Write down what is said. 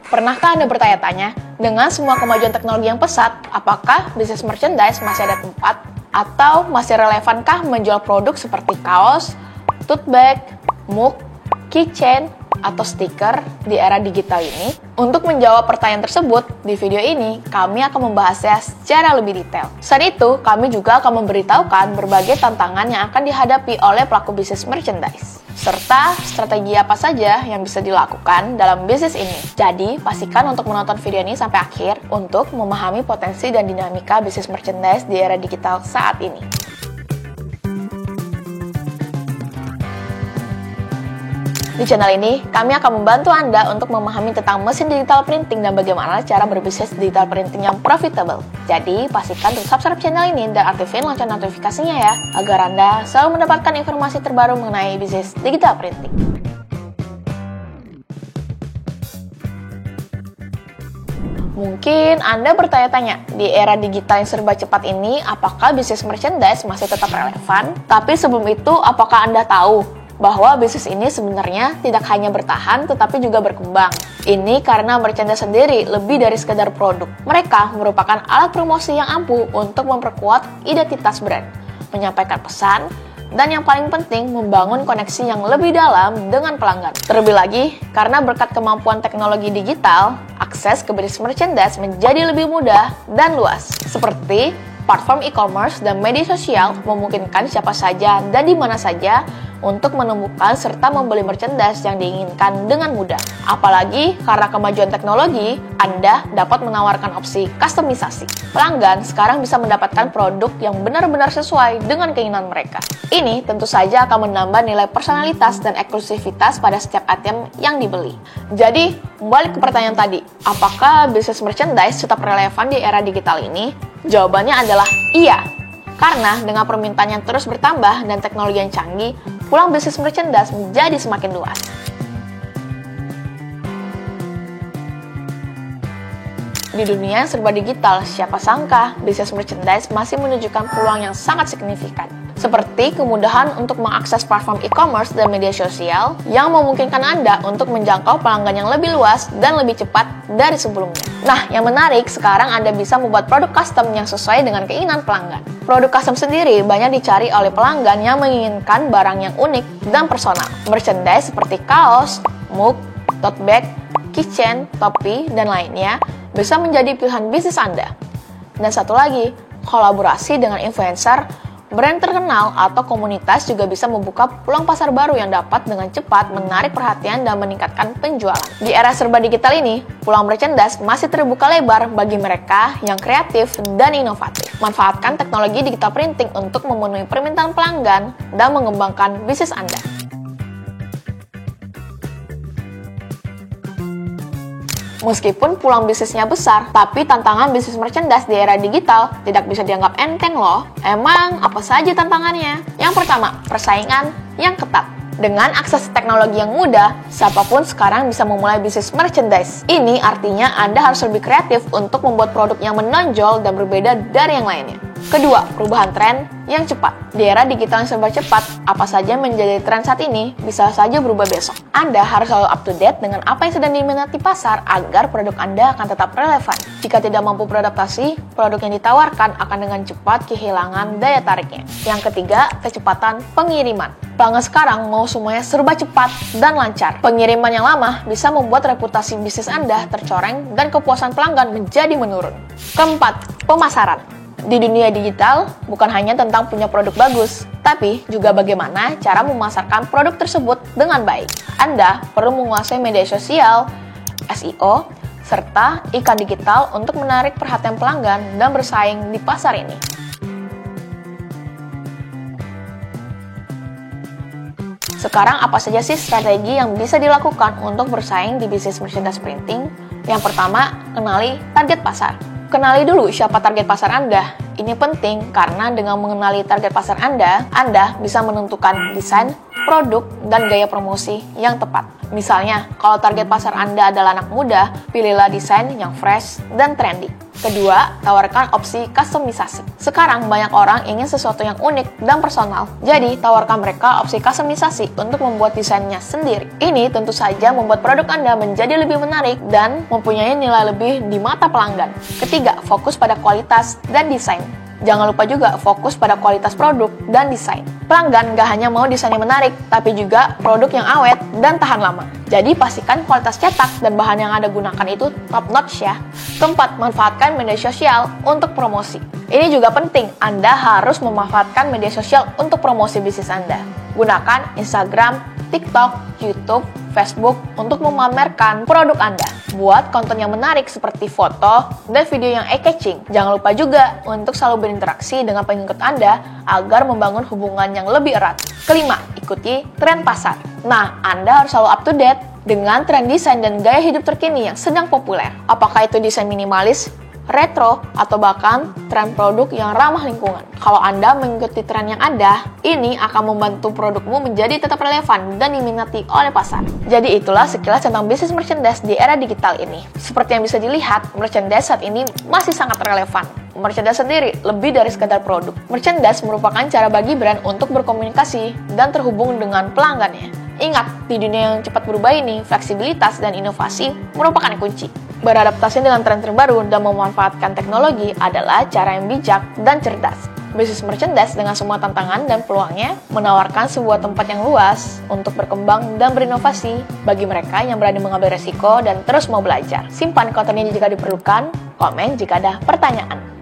Pernahkah Anda bertanya-tanya, dengan semua kemajuan teknologi yang pesat, apakah bisnis merchandise masih ada tempat? Atau masih relevankah menjual produk seperti kaos, tote bag, mug, keychain, atau stiker di era digital ini? Untuk menjawab pertanyaan tersebut, di video ini kami akan membahasnya secara lebih detail. Selain itu, kami juga akan memberitahukan berbagai tantangan yang akan dihadapi oleh pelaku bisnis merchandise, serta strategi apa saja yang bisa dilakukan dalam bisnis ini. Jadi, pastikan untuk menonton video ini sampai akhir untuk memahami potensi dan dinamika bisnis merchandise di era digital saat ini. Di channel ini, kami akan membantu Anda untuk memahami tentang mesin digital printing dan bagaimana cara berbisnis digital printing yang profitable. Jadi, pastikan untuk subscribe channel ini dan aktifin lonceng notifikasinya ya, agar Anda selalu mendapatkan informasi terbaru mengenai bisnis digital printing. Mungkin Anda bertanya-tanya, di era digital yang serba cepat ini, apakah bisnis merchandise masih tetap relevan? Tapi sebelum itu, apakah Anda tahu bahwa bisnis ini sebenarnya tidak hanya bertahan tetapi juga berkembang? Ini karena merchandise sendiri lebih dari sekedar produk. Mereka merupakan alat promosi yang ampuh untuk memperkuat identitas brand, menyampaikan pesan, dan yang paling penting membangun koneksi yang lebih dalam dengan pelanggan. Terlebih lagi, karena berkat kemampuan teknologi digital, akses ke bisnis merchandise menjadi lebih mudah dan luas. Seperti platform e-commerce dan media sosial memungkinkan siapa saja dan di mana saja untuk menemukan serta membeli merchandise yang diinginkan dengan mudah. Apalagi karena kemajuan teknologi, Anda dapat menawarkan opsi kustomisasi. Pelanggan sekarang bisa mendapatkan produk yang benar-benar sesuai dengan keinginan mereka. Ini tentu saja akan menambah nilai personalitas dan eksklusivitas pada setiap item yang dibeli. Jadi, balik ke pertanyaan tadi, apakah bisnis merchandise tetap relevan di era digital ini? Jawabannya adalah iya. Karena dengan permintaan yang terus bertambah dan teknologi yang canggih, peluang bisnis merchandise menjadi semakin luas. Di dunia yang serba digital, siapa sangka bisnis merchandise masih menunjukkan peluang yang sangat signifikan. Seperti kemudahan untuk mengakses platform e-commerce dan media sosial yang memungkinkan Anda untuk menjangkau pelanggan yang lebih luas dan lebih cepat dari sebelumnya. Nah, yang menarik, sekarang Anda bisa membuat produk custom yang sesuai dengan keinginan pelanggan. Produk custom sendiri banyak dicari oleh pelanggan yang menginginkan barang yang unik dan personal. Merchandise seperti kaos, mug, tote bag, keychain, topi, dan lainnya bisa menjadi pilihan bisnis Anda. Dan satu lagi, kolaborasi dengan influencer, brand terkenal, atau komunitas juga bisa membuka peluang pasar baru yang dapat dengan cepat menarik perhatian dan meningkatkan penjualan. Di era serba digital ini, peluang merchandise masih terbuka lebar bagi mereka yang kreatif dan inovatif. Manfaatkan teknologi digital printing untuk memenuhi permintaan pelanggan dan mengembangkan bisnis Anda. Meskipun peluang bisnisnya besar, tapi tantangan bisnis merchandise di era digital tidak bisa dianggap enteng loh. Emang apa saja tantangannya? Yang pertama, persaingan yang ketat. Dengan akses teknologi yang mudah, siapapun sekarang bisa memulai bisnis merchandise. Ini artinya Anda harus lebih kreatif untuk membuat produk yang menonjol dan berbeda dari yang lainnya. Kedua, perubahan tren yang cepat. Di era digital yang serba cepat, apa saja yang menjadi tren saat ini bisa saja berubah besok. Anda harus selalu up to date dengan apa yang sedang diminati pasar agar produk Anda akan tetap relevan. Jika tidak mampu beradaptasi, produk yang ditawarkan akan dengan cepat kehilangan daya tariknya. Yang ketiga, kecepatan pengiriman. Pelanggan sekarang mau semuanya serba cepat dan lancar. Pengiriman yang lama bisa membuat reputasi bisnis Anda tercoreng dan kepuasan pelanggan menjadi menurun. Keempat, pemasaran. Di dunia digital, bukan hanya tentang punya produk bagus, tapi juga bagaimana cara memasarkan produk tersebut dengan baik. Anda perlu menguasai media sosial, SEO, serta iklan digital untuk menarik perhatian pelanggan dan bersaing di pasar ini. Sekarang apa saja sih strategi yang bisa dilakukan untuk bersaing di bisnis merchandise printing? Yang pertama, kenali target pasar. Kenali dulu siapa target pasar Anda. Ini penting karena dengan mengenali target pasar Anda bisa menentukan desain produk, dan gaya promosi yang tepat. Misalnya, kalau target pasar Anda adalah anak muda, pilihlah desain yang fresh dan trendy. Kedua, tawarkan opsi kustomisasi. Sekarang banyak orang ingin sesuatu yang unik dan personal. Jadi, tawarkan mereka opsi kustomisasi untuk membuat desainnya sendiri. Ini tentu saja membuat produk Anda menjadi lebih menarik dan mempunyai nilai lebih di mata pelanggan. Ketiga, fokus pada kualitas dan desain. Jangan lupa juga fokus pada kualitas produk dan desain. Pelanggan gak hanya mau desain yang menarik, tapi juga produk yang awet dan tahan lama. Jadi pastikan kualitas cetak dan bahan yang Anda gunakan itu top notch ya. Keempat, manfaatkan media sosial untuk promosi. Ini juga penting, Anda harus memanfaatkan media sosial untuk promosi bisnis Anda. Gunakan Instagram, TikTok, YouTube, Facebook untuk memamerkan produk Anda. Buat konten yang menarik seperti foto dan video yang eye-catching. Jangan lupa juga untuk selalu berinteraksi dengan pengikut Anda agar membangun hubungan yang lebih erat. Kelima, ikuti tren pasar. Nah, Anda harus selalu up to date dengan tren desain dan gaya hidup terkini yang sedang populer. Apakah itu desain minimalis, retro, atau bahkan tren produk yang ramah lingkungan. Kalau Anda mengikuti tren yang ada, ini akan membantu produkmu menjadi tetap relevan dan diminati oleh pasar. Jadi itulah sekilas tentang bisnis merchandise di era digital ini. Seperti yang bisa dilihat, merchandise saat ini masih sangat relevan. Merchandise sendiri lebih dari sekadar produk. Merchandise merupakan cara bagi brand untuk berkomunikasi dan terhubung dengan pelanggannya. Ingat, di dunia yang cepat berubah ini, fleksibilitas dan inovasi merupakan kunci. Beradaptasi dengan tren terbaru dan memanfaatkan teknologi adalah cara yang bijak dan cerdas. Bisnis merchandise dengan semua tantangan dan peluangnya menawarkan sebuah tempat yang luas untuk berkembang dan berinovasi bagi mereka yang berani mengambil resiko dan terus mau belajar. Simpan kontennya jika diperlukan, komen jika ada pertanyaan.